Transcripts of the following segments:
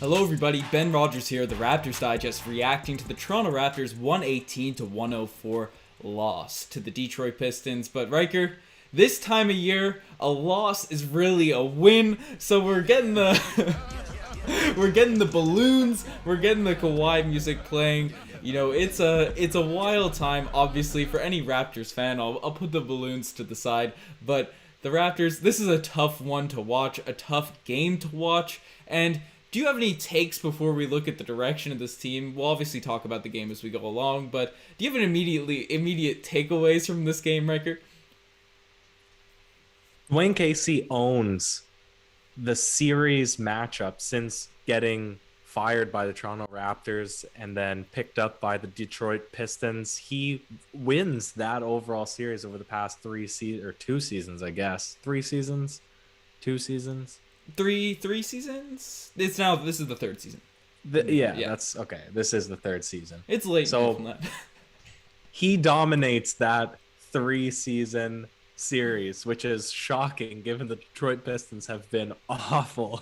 Hello everybody, Ben Rogers here, the Raptors Digest, reacting to the Toronto Raptors 118-104 loss to the Detroit Pistons. But Ryker, this time of year, a loss is really a win, so we're getting the we're getting the balloons, we're getting the Kawhi music playing. You know, it's a wild time, obviously, for any Raptors fan. I'll put the balloons to the side, but the Raptors, this is a tough one to watch, a tough game to watch, and do you have any takes before we look at the direction of this team? We'll obviously talk about the game as we go along, but do you have an immediate takeaways from this game, Riker? Dwayne Casey owns the series matchup since getting fired by the Toronto Raptors and then picked up by the Detroit Pistons. He wins that overall series over the past 2 seasons, I guess. 3 seasons? 2 seasons? Three seasons? This is the third season. Yeah, that's okay. This is the third season. It's late. So he dominates that 3-season series, which is shocking given the Detroit Pistons have been awful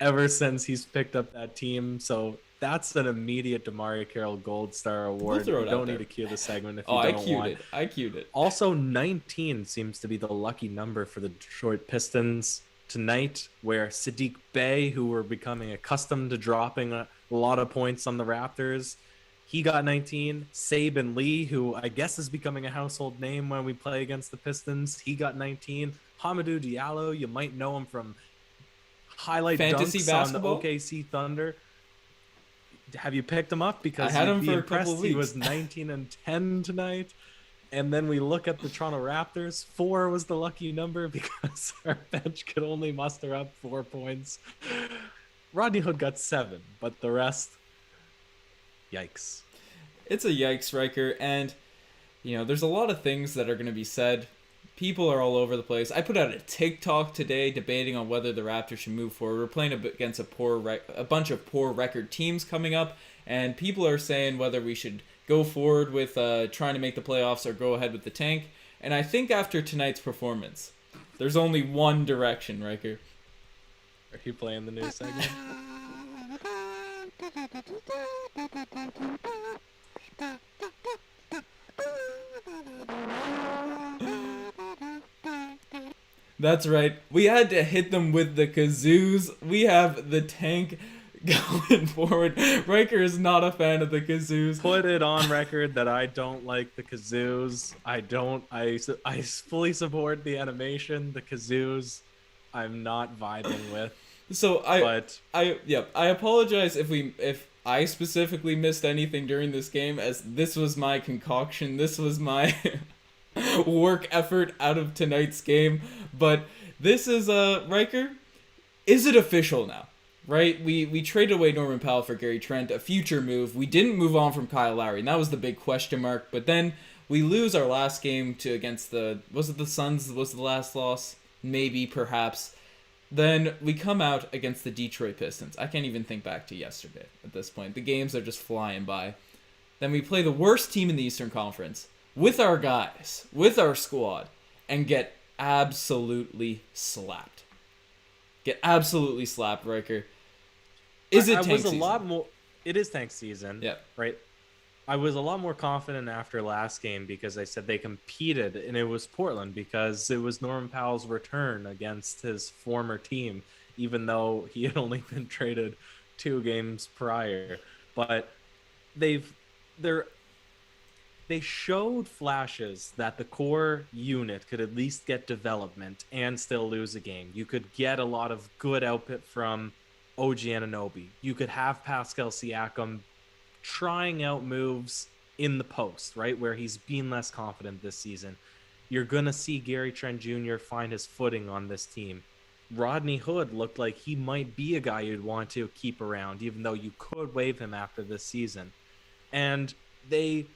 ever since he's picked up that team. So that's an immediate DeMario Carroll Gold Star Award. You don't need to cue the segment if you don't want. I queued it. Also, 19 seems to be the lucky number for the Detroit Pistons tonight, where Sadiq Bey, who were becoming accustomed to dropping a lot of points on the Raptors, he got 19. Saban Lee, who I guess is becoming a household name when we play against the Pistons, he got 19. Hamidou Diallo, you might know him from highlight fantasy dunks basketball on the OKC Thunder. Have you picked him up? Because I had him you'd be for a couple impressed. of weeks. He was 19 and 10 tonight. And then we look at the Toronto Raptors. 4 was the lucky number because our bench could only muster up 4 points. Rodney Hood got 7, but the rest, yikes. It's a yikes, Riker, and you know, there's a lot of things that are going to be said. People are all over the place. I put out a TikTok today debating on whether the Raptors should move forward. We're playing against a bunch of poor record teams coming up, and people are saying whether we should go forward with trying to make the playoffs or go ahead with the tank. And I think after tonight's performance, there's only one direction, Riker. Are you playing the new segment? That's right. We had to hit them with the kazoos. We have the tank going forward. Riker is not a fan of the kazoos. Put it on record that I don't like the kazoos. I fully support the animation. The kazoos, I'm not vibing with. So I apologize if I specifically missed anything during this game, as this was my concoction. This was my work effort out of tonight's game. But this is Riker. Is it official now? Right, we traded away Norman Powell for Gary Trent, a future move. We didn't move on from Kyle Lowry, and that was the big question mark. But then we lose our last game against the Suns? Was the last loss? Maybe, perhaps. Then we come out against the Detroit Pistons. I can't even think back to yesterday at this point. The games are just flying by. Then we play the worst team in the Eastern Conference with our guys, with our squad, and get absolutely slapped. Get absolutely slapped, Riker. Is it tank season? It is tank season. Yeah. Right. I was a lot more confident after last game because I said they competed, and it was Portland because it was Norman Powell's return against his former team, even though he had only been traded 2 games prior. But they showed flashes that the core unit could at least get development and still lose a game. You could get a lot of good output from OG Anunoby. You could have Pascal Siakam trying out moves in the post, right, where he's been less confident this season. You're going to see Gary Trent Jr. find his footing on this team. Rodney Hood looked like he might be a guy you'd want to keep around, even though you could waive him after this season. And they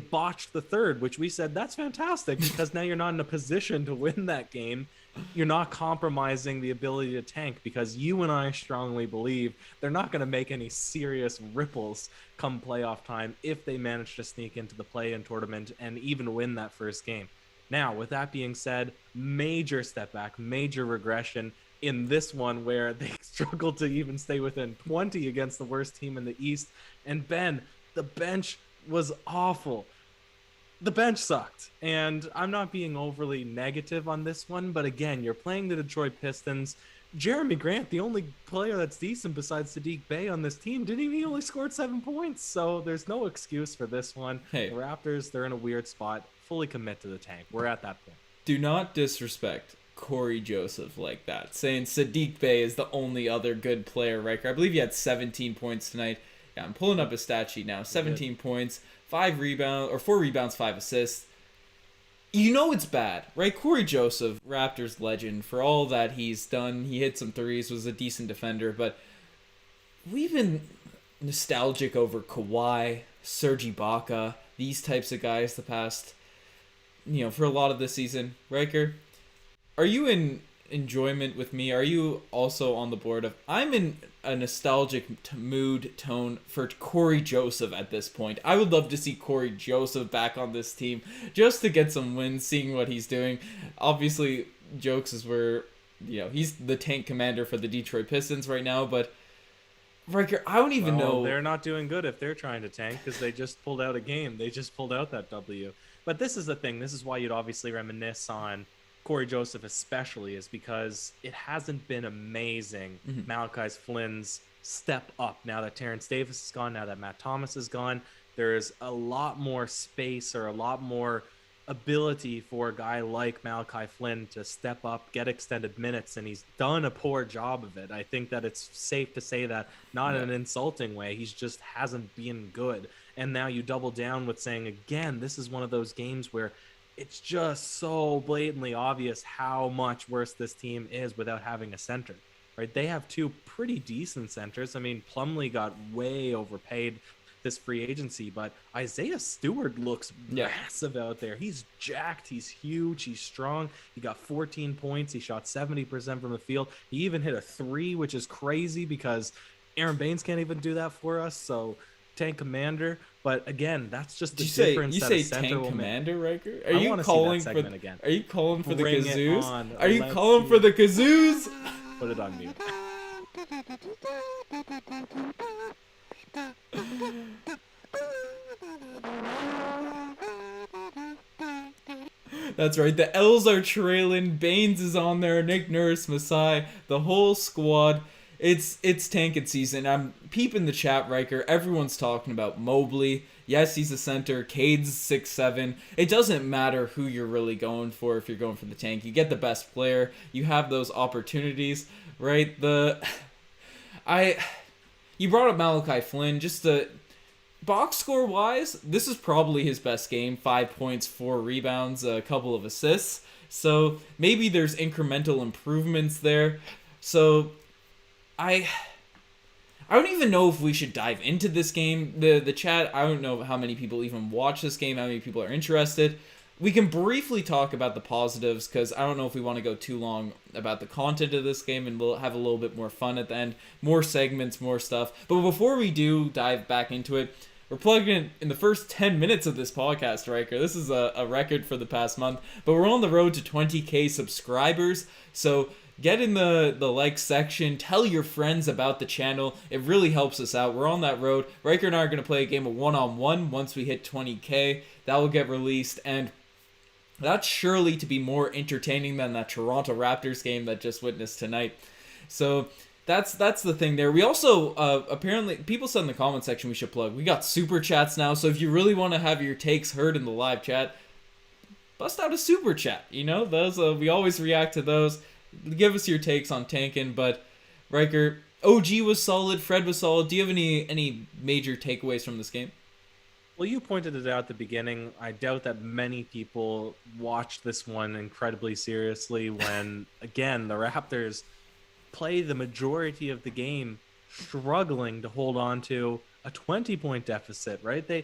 botched the third, which we said, that's fantastic, because now you're not in a position to win that game. You're not compromising the ability to tank, because you and I strongly believe they're not going to make any serious ripples come playoff time if they manage to sneak into the play-in tournament and even win that first game. Now, with that being said, major step back, major regression. in this one where they struggled to even stay within 20 against the worst team in the East. And Ben, the bench was awful. The bench sucked. And I'm not being overly negative on this one, but again, you're playing the Detroit Pistons. Jeremy Grant, the only player that's decent besides Sadiq Bey on this team, he only scored 7 points. So there's no excuse for this one. Hey. The Raptors, they're in a weird spot. Fully commit to the tank. We're at that point. Do not disrespect Corey Joseph like that, saying Sadiq Bey is the only other good player, Riker. I believe he had 17 points tonight. Yeah, I'm pulling up his stat sheet now. 17 points, 4 rebounds, 5 assists. You know it's bad, right? Corey Joseph, Raptors legend, for all that he's done. He hit some threes, was a decent defender, but we've been nostalgic over Kawhi, Serge Ibaka, these types of guys the past, for a lot of this season. Riker, are you in enjoyment with me? Are you also on the board of, I'm in a nostalgic mood tone for Corey Joseph at this point. I would love to see Corey Joseph back on this team just to get some wins, seeing what he's doing. Obviously, jokes is where, he's the tank commander for the Detroit Pistons right now, but Riker, I don't even know. They're not doing good if they're trying to tank because they just pulled out a game. They just pulled out that W. But this is the thing. This is why you'd obviously reminisce on Corey Joseph especially, is because it hasn't been amazing. Malachi Flynn's step up now that Terrence Davis is gone, now that Matt Thomas is gone. There's a lot more space or a lot more ability for a guy like Malachi Flynn to step up, get extended minutes, and he's done a poor job of it. I think that it's safe to say that, not in an insulting way, he's just hasn't been good. And now you double down with saying, again, this is one of those games where it's just so blatantly obvious how much worse this team is without having a center, right? They have 2 pretty decent centers. I mean, Plumlee got way overpaid this free agency, but Isaiah Stewart looks massive out there. He's jacked, he's huge, he's strong. He got 14 points. He shot 70% from the field. He even hit a 3, which is crazy because Aaron Baines can't even do that for us. So tank commander. But again, that's just the difference. You say tank commander, Riker? Are you calling for again? Are you calling for the kazoos? Are you calling for the kazoos? Put it on mute. That's right. The L's are trailing. Baines is on there. Nick Nurse, Masai, the whole squad. It's tanking season. I'm peeping the chat, Riker. Everyone's talking about Mobley. Yes, he's a center. Cade's 6'7". It doesn't matter who you're really going for if you're going for the tank. You get the best player. You have those opportunities, right? You brought up Malachi Flynn. Just the box score wise, this is probably his best game. 5 points, 4 rebounds, a couple of assists. So maybe there's incremental improvements there. So I don't even know if we should dive into this game. The chat, I don't know how many people even watch this game, how many people are interested. We can briefly talk about the positives, because I don't know if we want to go too long about the content of this game, and we'll have a little bit more fun at the end. More segments, more stuff. But before we do dive back into it, we're plugging in the first 10 minutes of this podcast, Riker. This is a record for the past month. But we're on the road to 20K subscribers, so get in the like section. Tell your friends about the channel. It really helps us out. We're on that road. Riker and I are going to play a game of one-on-one once we hit 20K. That will get released, and that's surely to be more entertaining than that Toronto Raptors game that just witnessed tonight. So that's the thing there. We also, apparently, people said in the comment section we should plug. We got super chats now, so if you really want to have your takes heard in the live chat, bust out a super chat. Those we always react to those. Give us your takes on tanking. But Riker, OG was solid. Fred was solid. Do you have any major takeaways from this game? Well, you pointed it out at the beginning. I doubt that many people watched this one incredibly seriously when, again, the Raptors play the majority of the game struggling to hold on to a 20-point deficit, right? They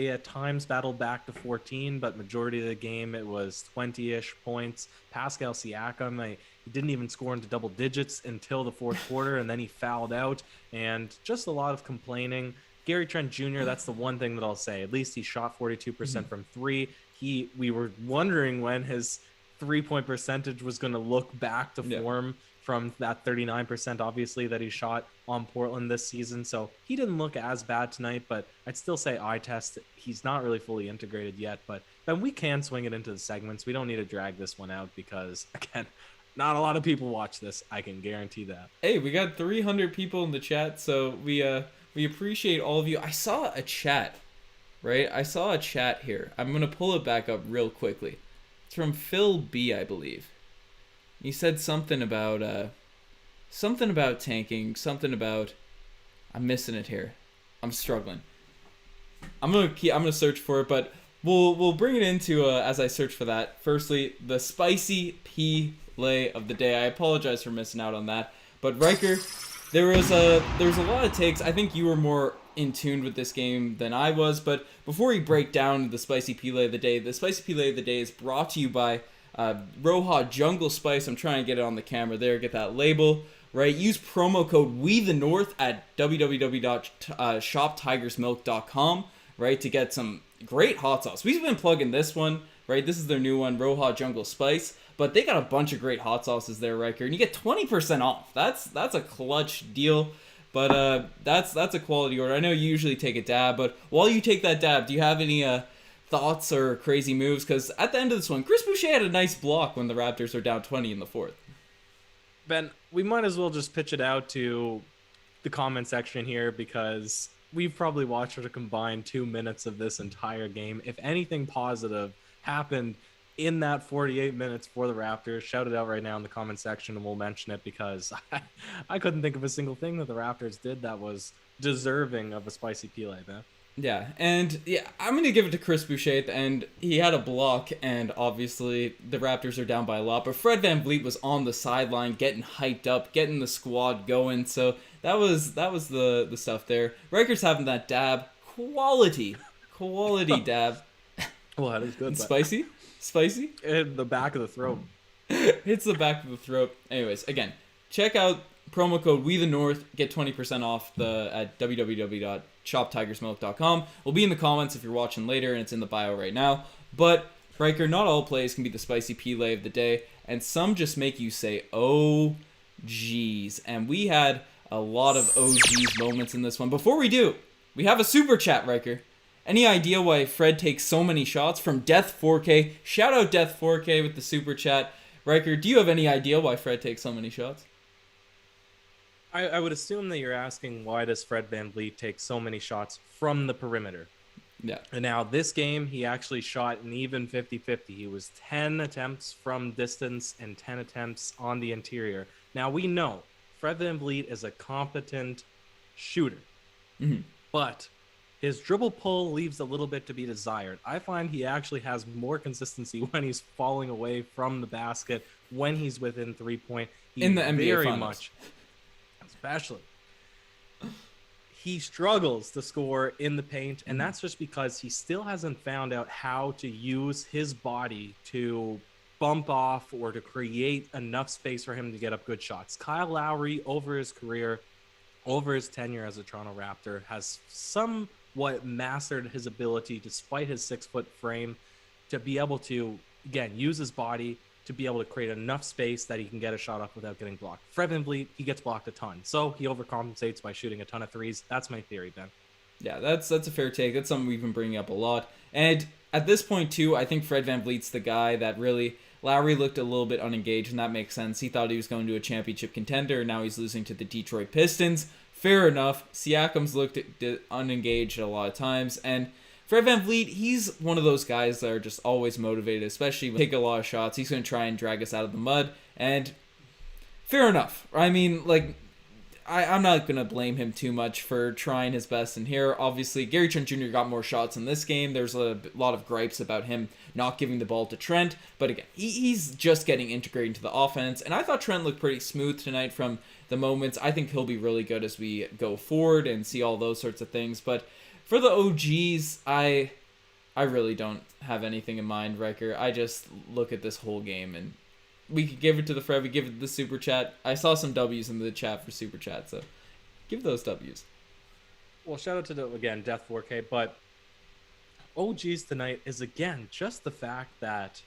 at times battled back to 14, but majority of the game it was 20-ish points. Pascal Siakam, he didn't even score into double digits until the fourth quarter, and then he fouled out, and just a lot of complaining. Gary Trent Jr., that's the one thing that I'll say. At least he shot 42% from 3. We were wondering when his 3-point percentage was going to look back to form from that 39%, obviously, that he shot on Portland this season. So he didn't look as bad tonight, but I'd still say eye test. He's not really fully integrated yet, but then we can swing it into the segments. We don't need to drag this one out because, again, not a lot of people watch this. I can guarantee that. Hey, we got 300 people in the chat, so we appreciate all of you. I saw a chat, right? I saw a chat here. I'm going to pull it back up real quickly. It's from Phil B, I believe. He said something about tanking, something about, I'm missing it here. I'm struggling. I'm gonna search for it, but we'll bring it into as I search for that. Firstly, the spicy pea lay of the day. I apologize for missing out on that, but Ryker, there was a lot of takes. I think you were more in tune with this game than I was, but before we break down the spicy pea lay of the day is brought to you by Roja Jungle Spice. I'm trying to get it on the camera there, get that label, right? Use promo code WeTheNorth at www.shoptigersmilk.com, right, to get some great hot sauce. We've been plugging this one, right? This is their new one, Roja Jungle Spice, but they got a bunch of great hot sauces there, Ryker, and you get 20% off. That's a clutch deal, but that's a quality order. I know you usually take a dab, but while you take that dab, do you have any thoughts or crazy moves? Because at the end of this one, Chris Boucher had a nice block when the Raptors were down 20 in the fourth. Ben, we might as well just pitch it out to the comment section here because we've probably watched a combined 2 minutes of this entire game. If anything positive happened in that 48 minutes for the Raptors, shout it out right now in the comment section and we'll mention it because I couldn't think of a single thing that the Raptors did that was deserving of a spicy Pele, man. Yeah, and yeah, I'm going to give it to Chris Boucher at the end. He had a block, and obviously the Raptors are down by a lot, but Fred VanVleet was on the sideline getting hyped up, getting the squad going, so that was the stuff there. Ryker's having that dab. Quality dab. Well, that is good. Spicy? In the back of the throat. Hits the back of the throat. Anyways, again, check out promo code WeTheNorth, get 20% off at www.shoptigersmilk.com. We'll be in the comments if you're watching later, and it's in the bio right now. But, Ryker, not all plays can be the spicy Pele of the day, and some just make you say, oh, geez. And we had a lot of oh, geez moments in this one. Before we do, we have a super chat, Ryker. Any idea why Fred takes so many shots? From Death 4K. Shout out Death 4K with the super chat. Ryker, do you have any idea why Fred takes so many shots? I would assume that you're asking why does Fred VanVleet take so many shots from the perimeter? Yeah. And now this game, he actually shot an even 50-50. He was 10 attempts from distance and 10 attempts on the interior. Now we know Fred VanVleet is a competent shooter, but his dribble pull leaves a little bit to be desired. I find he actually has more consistency when he's falling away from the basket, when he's within 3-point. In the NBA very Finals. much. Especially, he struggles to score in the paint, and that's just because he still hasn't found out how to use his body to bump off or to create enough space for him to get up good shots. Kyle Lowry, over his career, over his tenure as a Toronto Raptor, has somewhat mastered his ability, despite his 6-foot frame, to be able to, again, use his body to be able to create enough space that he can get a shot off without getting blocked. Fred VanVleet, he gets blocked a ton, so he overcompensates by shooting a ton of threes. That's my theory, Ben. Yeah, that's a fair take. That's something we've been bringing up a lot. And at this point, too, I think Fred VanVleet's the guy that really... Lowry looked a little bit unengaged, and that makes sense. He thought he was going to a championship contender, and now he's losing to the Detroit Pistons. Fair enough. Siakam's looked unengaged a lot of times, and Fred VanVleet, he's one of those guys that are just always motivated, especially when he take a lot of shots. He's going to try and drag us out of the mud, and fair enough. I mean, like, I'm not going to blame him too much for trying his best in here. Obviously, Gary Trent Jr. got more shots in this game. There's a lot of gripes about him not giving the ball to Trent, but again, he's just getting integrated into the offense, and I thought Trent looked pretty smooth tonight from the moments. I think he'll be really good as we go forward and see all those sorts of things, but for the OGs, I really don't have anything in mind, Ryker. I just look at this whole game, and we could give it to the Fred, we give it to the Super Chat. I saw some W's in the chat for Super Chat, so give those W's. Well, shout out to, again, Death 4K, but OGs tonight is, again, just the fact that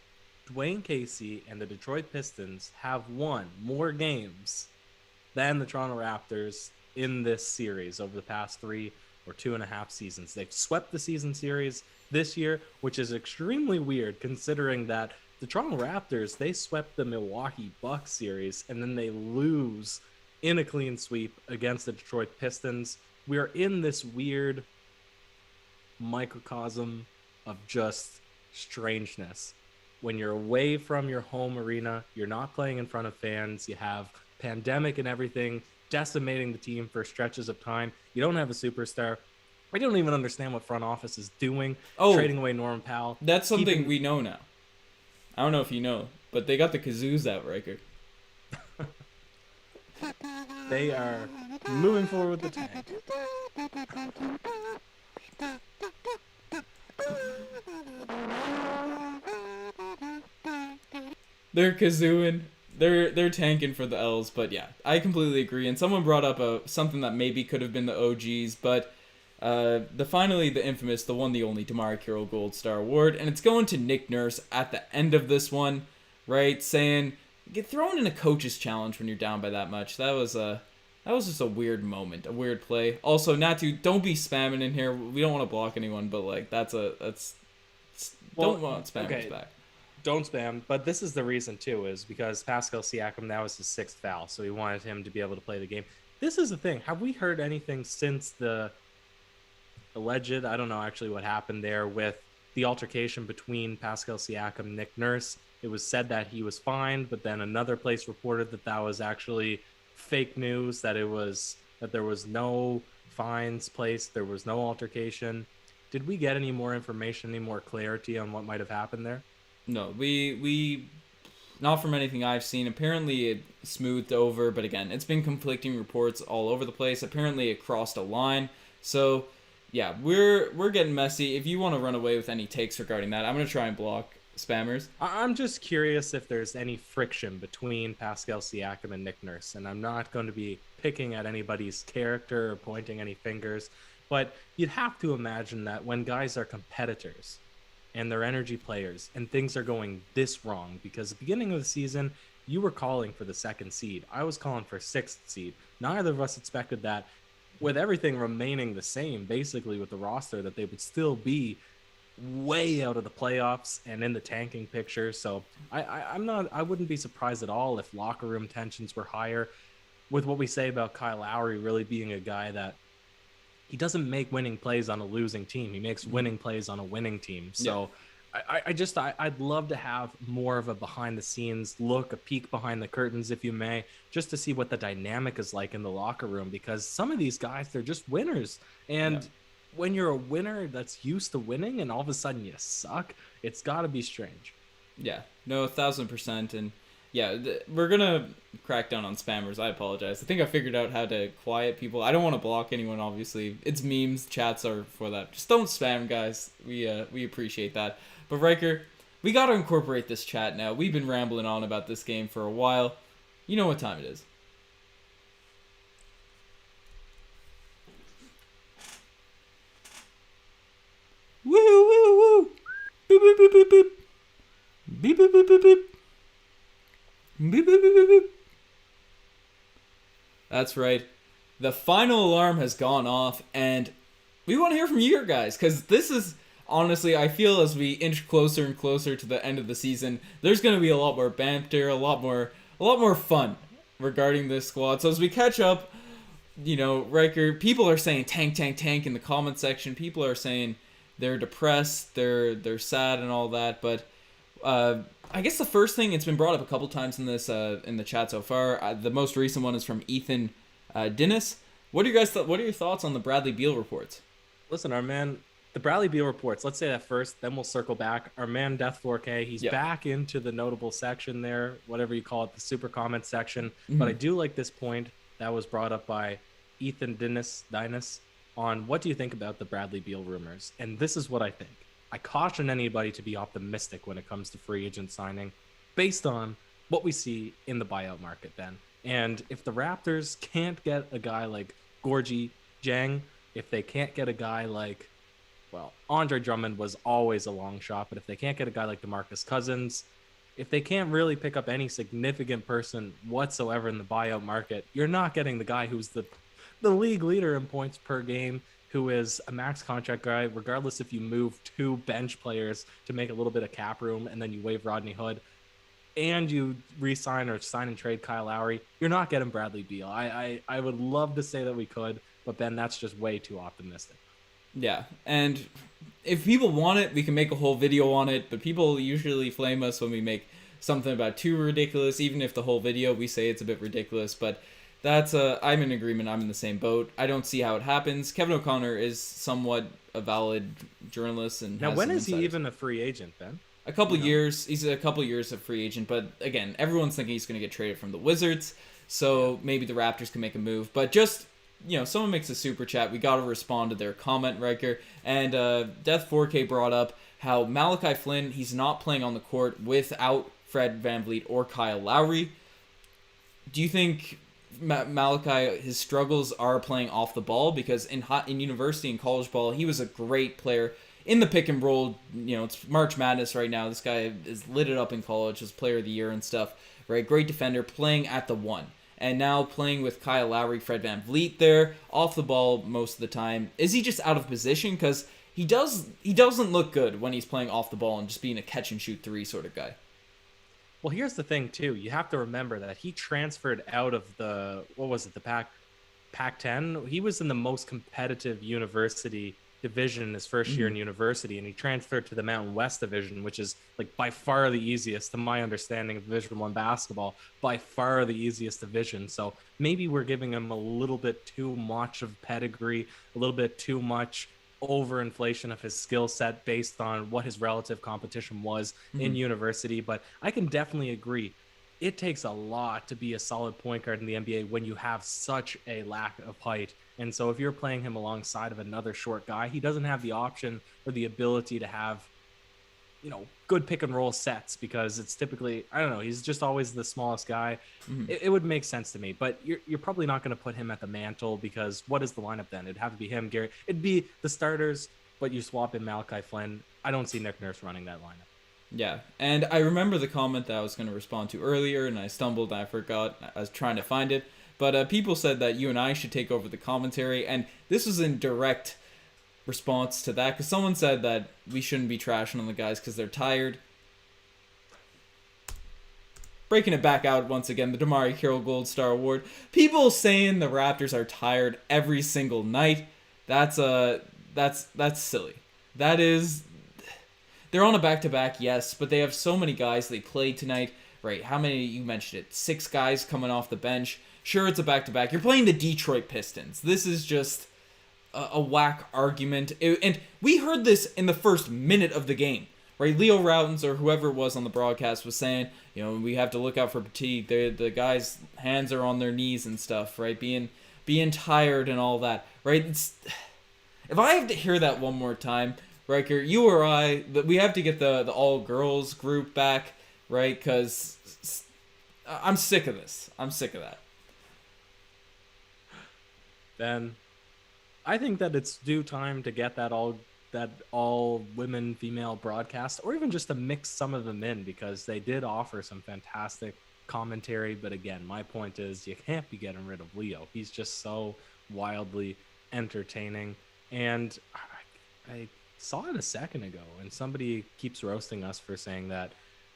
Dwayne Casey and the Detroit Pistons have won more games than the Toronto Raptors in this series over the past 3 or 2.5 seasons. They've swept the season series this year, which is extremely weird considering that the Toronto Raptors, they swept the Milwaukee Bucks series and then they lose in a clean sweep against the Detroit Pistons. We are in this weird microcosm of just strangeness. When you're away from your home arena, you're not playing in front of fans, you have pandemic and everything decimating the team for stretches of time. You don't have a superstar. I don't even understand what front office is doing. Trading away Norman Powell. That's something we know now. I don't know if you know, but they got the kazoos out, Riker. They are moving forward with the tank. They're kazooing. They're tanking for the L's, but yeah, I completely agree. And someone brought up something that maybe could have been the OGs, but finally the infamous, the one, the only DeMar Carroll Gold Star Award, and it's going to Nick Nurse at the end of this one, right? Saying get thrown in a coach's challenge when you're down by that much. That was just a weird moment, a weird play. Also, Natu, don't be spamming in here. We don't want to block anyone, but like don't want spammers back. Don't spam, but this is the reason too, is because Pascal Siakam, that was his 6th foul, so he wanted him to be able to play the game. This is the thing. Have we heard anything since the alleged, I don't know actually what happened there with the altercation between Pascal Siakam and Nick Nurse? It was said that he was fined, but then another place reported that was actually fake news, that there was no fines placed, there was no altercation. Did we get any more information, any more clarity on what might have happened there? No, we not from anything I've seen. Apparently it smoothed over, but again, it's been conflicting reports all over the place. Apparently it crossed a line. So, yeah, we're getting messy. If you want to run away with any takes regarding that, I'm going to try and block spammers. I'm just curious if there's any friction between Pascal Siakam and Nick Nurse, and I'm not going to be picking at anybody's character or pointing any fingers, but you'd have to imagine that when guys are competitors and they're energy players and things are going this wrong, because at the beginning of the season, you were calling for the 2nd seed. I was calling for 6th seed. Neither of us expected that, with everything remaining the same, basically with the roster, that they would still be way out of the playoffs and in the tanking picture. So I wouldn't be surprised at all if locker room tensions were higher, with what we say about Kyle Lowry really being a guy that he doesn't make winning plays on a losing team. He makes winning plays on a winning team. So yeah. I'd love to have more of a behind the scenes look, a peek behind the curtains, if you may, just to see what the dynamic is like in the locker room, because some of these guys, they're just winners. And when you're a winner that's used to winning and all of a sudden you suck, it's got to be strange. Yeah, no, 1,000%. And yeah, we're going to crack down on spammers. I apologize. I think I figured out how to quiet people. I don't want to block anyone, obviously. It's memes. Chats are for that. Just don't spam, guys. We appreciate that. But Riker, we got to incorporate this chat now. We've been rambling on about this game for a while. You know what time it is. Woo, woo, woo. Boop, boop, boop, boop, boop. Beep, boop, boop, boop, boop. Beep, boop, boop, boop, boop. That's right. The final alarm has gone off, and we want to hear from you guys, because this is, honestly, I feel as we inch closer and closer to the end of the season, there's going to be a lot more banter, a lot more fun regarding this squad. So as we catch up, you know, Riker, people are saying tank, tank, tank in the comment section. People are saying they're depressed, they're sad and all that, but I guess the first thing, it's been brought up a couple times in this in the chat so far. The most recent one is from Ethan Dennis. What are your thoughts on the Bradley Beal reports? Listen, our man, the Bradley Beal reports, let's say that first, then we'll circle back. Our man Death 4K, he's back into the notable section there, whatever you call it, the super comment section. Mm-hmm. But I do like this point that was brought up by Ethan Dennis on what do you think about the Bradley Beal rumors? And this is what I think. I caution anybody to be optimistic when it comes to free agent signing based on what we see in the buyout market then. And if the Raptors can't get a guy like Gorgie Jang, if they can't get a guy like, well, Andre Drummond was always a long shot, but if they can't get a guy like DeMarcus Cousins, if they can't really pick up any significant person whatsoever in the buyout market, you're not getting the guy who's the league leader in points per game, who is a max contract guy, regardless if you move 2 bench players to make a little bit of cap room and then you waive Rodney Hood and you re-sign or sign and trade Kyle Lowry. You're not getting Bradley Beal. I would love to say that we could, but Ben, that's just way too optimistic. Yeah, and if people want it, we can make a whole video on it, but people usually flame us when we make something about too ridiculous, even if the whole video we say it's a bit ridiculous, but that's I'm in agreement. I'm in the same boat. I don't see how it happens. Kevin O'Connor is somewhat a valid journalist, and now when is insiders. he even a free agent, Ben? A couple years. He's a couple years of free agent, but again, everyone's thinking he's going to get traded from the Wizards, so maybe the Raptors can make a move. But just, someone makes a super chat, we got to respond to their comment, Riker. And Death 4K brought up how Malachi Flynn, he's not playing on the court without Fred VanVleet or Kyle Lowry. Do you think Malachi, his struggles are playing off the ball? Because in university and college ball, he was a great player in the pick and roll. It's March Madness right now. This guy is lit it up in college as player of the year and stuff, right? Great defender, playing at the 1. And now playing with Kyle Lowry, Fred VanVleet there, off the ball most of the time. Is he just out of position? Because he doesn't look good when he's playing off the ball and just being a catch and shoot 3 sort of guy. Well, here's the thing too. You have to remember that he transferred out of the Pac-10. He was in the most competitive university division in his first year in university, and he transferred to the Mountain West division, which is like by far the easiest, to my understanding of Division I basketball, by far the easiest division. So maybe we're giving him a little bit too much of pedigree, a little bit too much overinflation of his skill set based on what his relative competition was in university. But I can definitely agree, it takes a lot to be a solid point guard in the NBA when you have such a lack of height. And so if you're playing him alongside of another short guy, he doesn't have the option or the ability to have, good pick and roll sets, because it's typically, I don't know, he's just always the smallest guy. It would make sense to me, but you're probably not going to put him at the mantle, because what is the lineup then? It'd have to be him, Gary. It'd be the starters, but you swap in Malachi Flynn. I don't see Nick Nurse running that lineup. Yeah, and I remember the comment that I was going to respond to earlier, and I stumbled, I forgot, I was trying to find it, but people said that you and I should take over the commentary, and this was in direct response to that, because someone said that we shouldn't be trashing on the guys because they're tired. Breaking it back out once again, the Damari Carroll Gold Star Award. People saying the Raptors are tired every single night. That's silly. That is... They're on a back-to-back, yes, but they have so many guys they played tonight, right? How many, you mentioned it, 6 guys coming off the bench. Sure, it's a back-to-back. You're playing the Detroit Pistons. This is just a whack argument. And we heard this in the first minute of the game, right? Leo Routens or whoever it was on the broadcast was saying, we have to look out for fatigue. The guys' hands are on their knees and stuff, right? Being tired and all that, right? If I have to hear that one more time, Riker, you or I, we have to get the all-girls group back, right? Because I'm sick of this. I'm sick of that. Then I think that it's due time to get that all women female broadcast, or even just to mix some of them in, because they did offer some fantastic commentary. But again, my point is, you can't be getting rid of Leo. He's just so wildly entertaining. And I saw it a second ago, and somebody keeps roasting us for saying that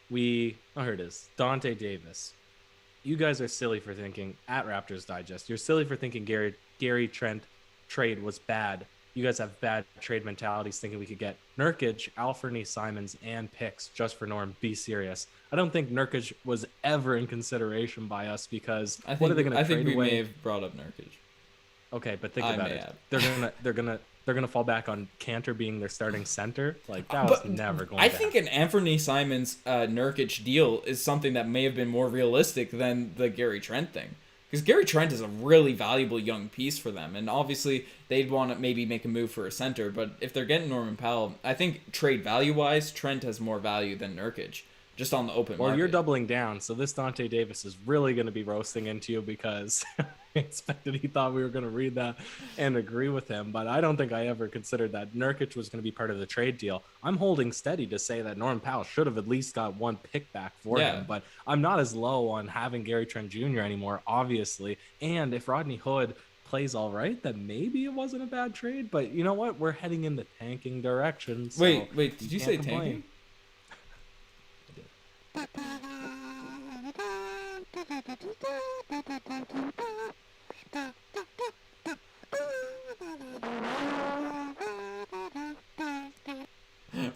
here it is, Dante Davis. You guys are silly for thinking, at Raptors Digest, you're silly for thinking Gary Trent trade was bad. You guys have bad trade mentalities, thinking we could get Nurkic, Alfred Simons, and picks just for Norm. Be serious. I don't think Nurkic was ever in consideration by us, because what are they going to trade away? I think we may have brought up Nurkic. Okay, but think about it. They're gonna fall back on Cantor being their starting center. Like, that was never going to happen. I think an Anthony Simons Nurkic deal is something that may have been more realistic than the Gary Trent thing. Because Gary Trent is a really valuable young piece for them, and obviously they'd want to maybe make a move for a center, but if they're getting Norman Powell, I think trade value-wise, Trent has more value than Nurkic, just on the open market. Well, you're doubling down, so this Dante Davis is really going to be roasting into you, because expected he thought we were going to read that and agree with him, but I don't think I ever considered that Nurkic was going to be part of the trade deal. I'm holding steady to say that Norman Powell should have at least got one pick back for him, but I'm not as low on having Gary Trent Jr. anymore, obviously. And if Rodney Hood plays all right, then maybe it wasn't a bad trade. But you know what? We're heading in the tanking direction. So wait, did you say tanking?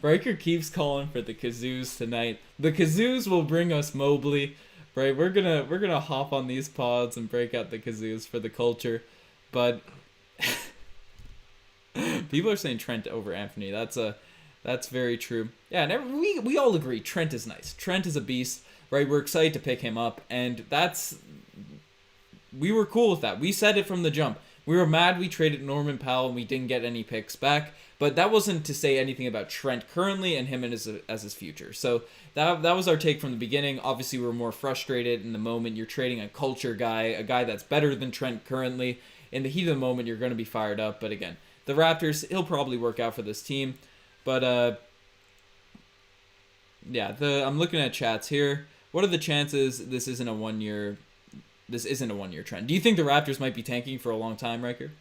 Riker keeps calling for the kazoos tonight. The kazoos will bring us Mobley, right? We're gonna hop on these pods and break out the kazoos for the culture, but people are saying Trent over Anthony. That's very true. Yeah, and we all agree Trent is nice. Trent is a beast, right? We're excited to pick him up, and we were cool with that. We said it from the jump. We were mad we traded Norman Powell and we didn't get any picks back, but that wasn't to say anything about Trent currently and him as his future. So that was our take from the beginning. Obviously, we were more frustrated in the moment. You're trading a culture guy, a guy that's better than Trent currently. In the heat of the moment, you're going to be fired up. But again, the Raptors, he'll probably work out for this team. But yeah, I'm looking at chats here. What are the chances this isn't a one-year trend? Do you think the Raptors might be tanking for a long time, Riker?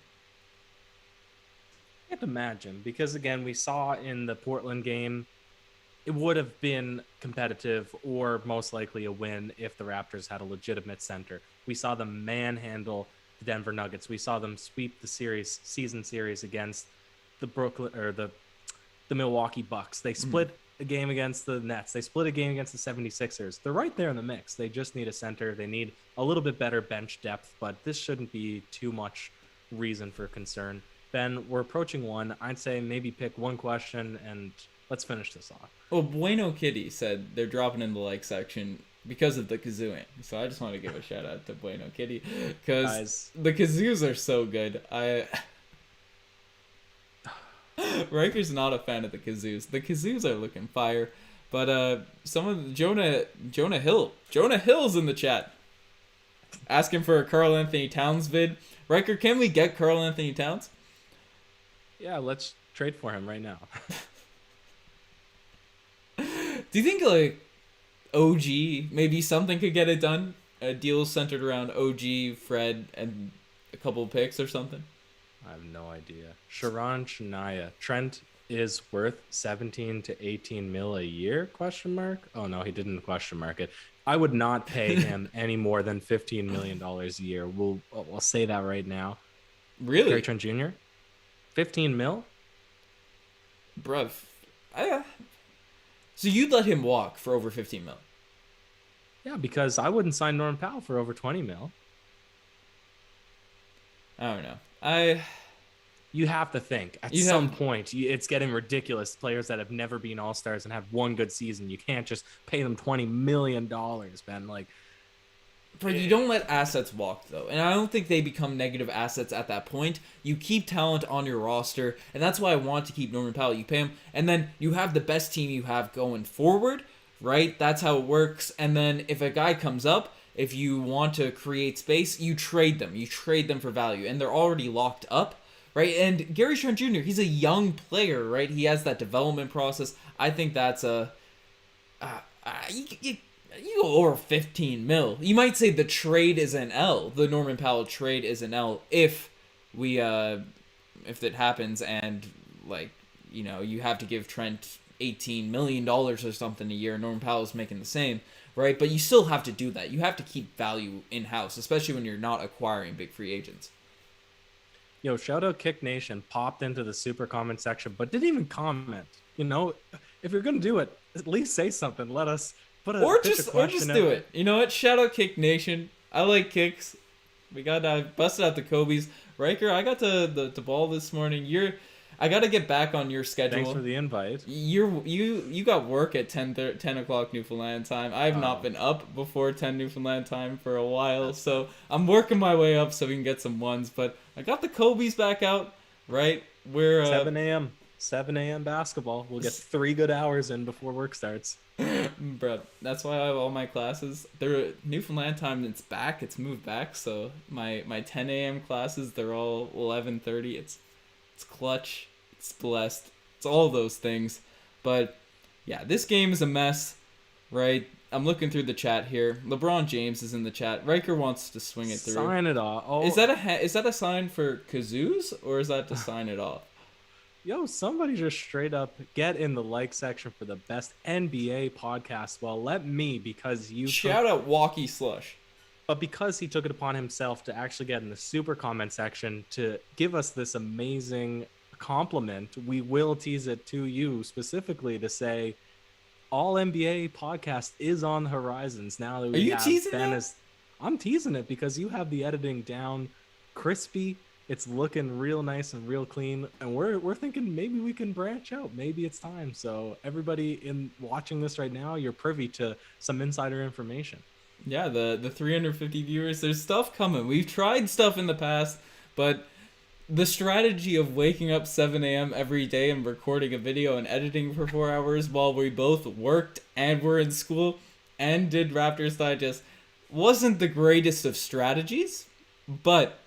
I can't imagine, because again, we saw in the Portland game, it would have been competitive or most likely a win if the Raptors had a legitimate center. We saw them manhandle the Denver Nuggets. We saw them sweep the season series against the Milwaukee Bucks. They split a game against the Nets. They split a game against the 76ers. They're right there in the mix. They just need a center. They need a little bit better bench depth, but this shouldn't be too much reason for concern. Ben, we're approaching one. I'd say maybe pick one question and let's finish this off. Well, Bueno Kitty said they're dropping in the like section because of the kazooing. So I just want to give a shout out to Bueno Kitty because the kazoos are so good. Riker's not a fan of the kazoos. The kazoos are looking fire, but Jonah Hill's in the chat asking for a Karl Anthony Towns vid. Riker, can we get Karl Anthony Towns? Yeah, let's trade for him right now. Do you think like OG maybe something could get it done? A deal centered around OG, Fred, and a couple of picks or something? I have no idea. Sharon Shania. Trent is worth 17 to 18 mil a year? ? Oh no, he didn't question mark it. I would not pay him any more than $15 million a year. We'll say that right now. Really? Gary Trent Jr.? 15 mil? Bruv. So you'd let him walk for over 15 mil? Yeah, because I wouldn't sign Norman Powell for over 20 mil. I don't know. You have to think at some point it's getting ridiculous. Players that have never been all-stars and have one good season, you can't just pay them $20 million, Ben. Like, but you don't let assets walk though, and I don't think they become negative assets at that point. You keep talent on your roster, and that's why I want to keep Norman Powell. You pay him, and then you have the best team you have going forward, right? That's how it works. And then if a guy comes up, if you want to create space, you trade them. You trade them for value, and they're already locked up, right? And Gary Trent Jr., he's a young player, right? He has that development process. I think that's you go over 15 mil. You might say the trade is an L. The Norman Powell trade is an L if it happens, and like, you know, you have to give Trent $18 million or something a year. Norman Powell's making the same. Right, but you still have to do that. You have to keep value in-house, especially when you're not acquiring big free agents. Yo, shout out Kick Nation, popped into the super comment section, but didn't even comment. You know, if you're gonna do it, at least say something. Let us put a just do it. You know what? Shout out Kick Nation. I like kicks. We got busted out the Kobe's. Riker, I got the ball this morning. I got to get back on your schedule. Thanks for the invite. You got work at 10 o'clock Newfoundland time. I have not been up before 10 Newfoundland time for a while, so I'm working my way up so we can get some ones. But I got the Kobe's back out, right? We're 7 a.m. 7 a.m. basketball. We'll get 3 good hours in before work starts. Bro, that's why I have all my classes. They're Newfoundland time. It's back. It's moved back. So my 10 a.m. classes, they're all 11:30. It's clutch. It's blessed. It's all those things. But yeah, this game is a mess, right? I'm looking through the chat here. LeBron James is in the chat. Riker wants to swing it through. Sign it off. Oh. Is that a sign for kazoos, or is that to sign it off? Yo, somebody just straight up get in the like section for the best NBA podcast. Well, let me, because you shout out Walkie Slush. But because he took it upon himself to actually get in the super comment section to give us this amazing compliment, we will tease it to you specifically to say all NBA podcast is on the horizons now that we Are you have teasing Ben that? I'm teasing it because you have the editing down crispy. It's looking real nice and real clean, and we're thinking maybe we can branch out. Maybe it's time. So everybody in watching this right now, you're privy to some insider information. Yeah, the 350 viewers, there's stuff coming. We've tried stuff in the past, but the strategy of waking up 7 a.m. every day and recording a video and editing for 4 hours while we both worked and were in school and did Raptors Digest wasn't the greatest of strategies, but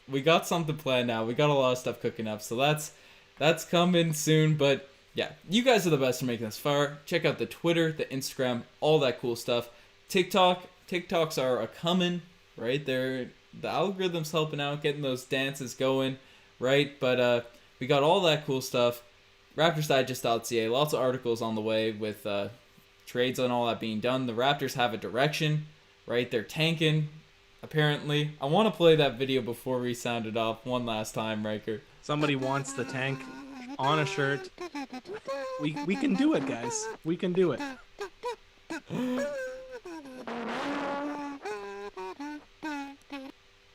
we got something planned now. We got a lot of stuff cooking up, so that's coming soon. But yeah, you guys are the best for making this far. Check out the Twitter, the Instagram, all that cool stuff. TikToks are a coming, right? The algorithm's helping out, getting those dances going, right? But we got all that cool stuff. RaptorsDigest.ca, lots of articles on the way with trades and all that being done. The Raptors have a direction, right? They're tanking. Apparently, I want to play that video before we sound it off one last time, Riker. Somebody wants the tank on a shirt. We can do it, guys. We can do it.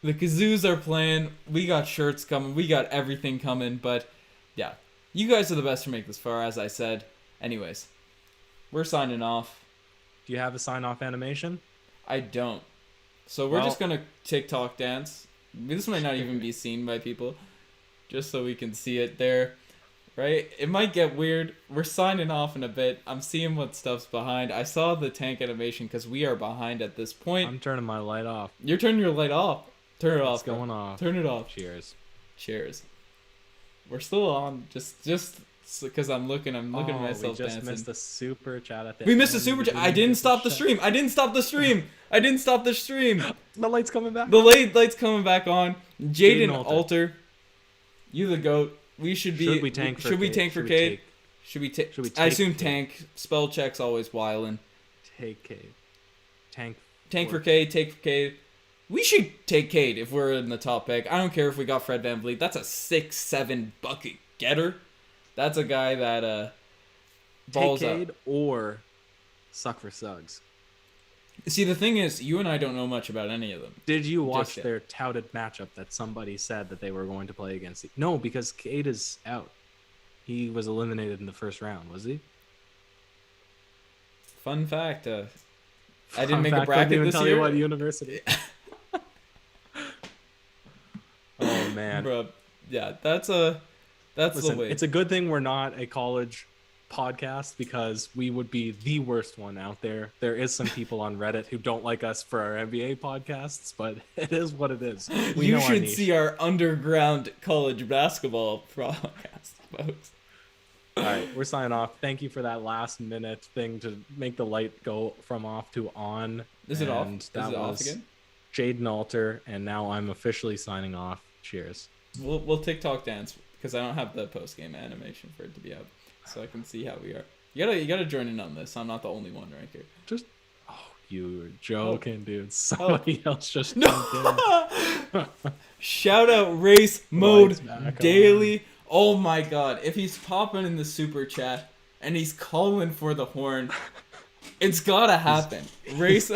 The kazoos are playing. We got shirts coming. We got everything coming. But yeah, you guys are the best to make this far, as I said. Anyways, we're signing off. Do you have a sign-off animation? I don't. So we're just going to TikTok dance. This might not even be seen by people. Just so we can see it there. Right? It might get weird. We're signing off in a bit. I'm seeing what stuff's behind. I saw the tank animation because we are behind at this point. I'm turning my light off. You're turning your light off. Turn it off. It's going off. Turn it off. Cheers. Cheers. We're still on. Just because I'm looking at myself we just dancing. Missed a super chat at the We end. missed a super chat. I didn't stop the stream. I didn't stop the stream. The light's coming back. The light's coming back on. Jaden Alter. You the GOAT. Should we tank for Cade? I assume tank. Spell check's always wildin'. Take Cade. Tank for Cade. Take for Cade. We should take Cade if we're in the top pick. I don't care if we got Fred VanVleet. That's a 6-7 bucket getter. That's a guy that balls take Cade up. Or suck for Suggs. See, the thing is, you and I don't know much about any of them. Did you watch their touted matchup that somebody said that they were going to play against? No, because Cade is out. He was eliminated in the first round, was he? Fun fact. I didn't make a bracket this tell year. You what university. Oh man, bro. Yeah, that's Listen, the way. It's a good thing we're not a college podcast because we would be the worst one out there. There is some people on Reddit who don't like us for our NBA podcasts, but it is what it is. You should see our underground college basketball podcast, folks. All right, we're signing off. Thank you for that last minute thing to make the light go from off to on. Is it off? Is it off again? Jaden Alter, and now I'm officially signing off. Cheers. We'll TikTok dance because I don't have the post game animation for it to be up, so I can see how we are. You gotta join in on this. I'm not the only one right here. You were joking, dude. Somebody else just no. Shout out Race Mode Daily. Oh my god, if he's popping in the super chat and he's calling for the horn, it's gotta happen. Race.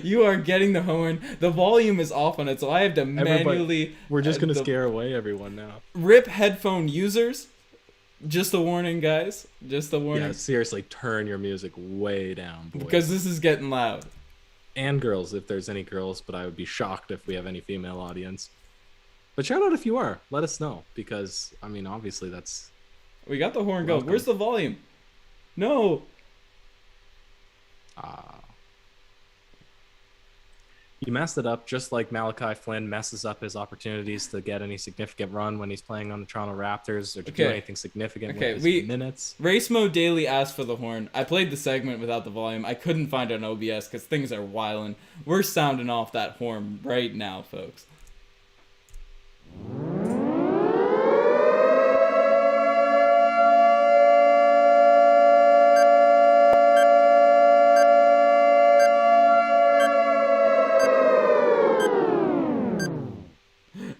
You are getting the horn. The volume is off on it, so I have to manually. We're just gonna scare away everyone now. RIP headphone users. Just a warning, guys. Just a warning. Yeah, seriously, turn your music way down, boys. Because this is getting loud. And girls, if there's any girls, but I would be shocked if we have any female audience. But shout out if you are. Let us know, because I mean, obviously that's We got the horn go. welcome. Where's the volume? No. You messed it up, just like Malachi Flynn messes up his opportunities to get any significant run when he's playing on the Toronto Raptors, or to do anything significant with his minutes. Racemo Daily asked for the horn. I played the segment without the volume. I couldn't find it on OBS because things are wildin'. We're sounding off that horn right now, folks.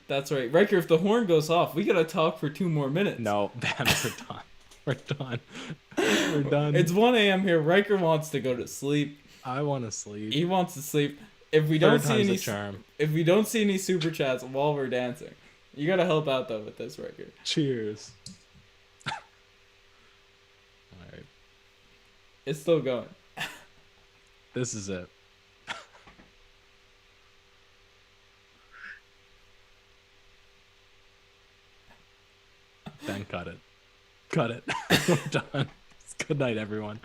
That's right. Riker, if the horn goes off, we gotta talk for 2 more minutes. No, Ben, we're done. We're done. It's 1 a.m. here. Riker wants to go to sleep. I want to sleep. He wants to sleep. If we don't see any super chats while we're dancing, you gotta help out though with this, Riker. Cheers. All right. It's still going. This is it. Ben, cut it. Cut it. We're done. Good night, everyone.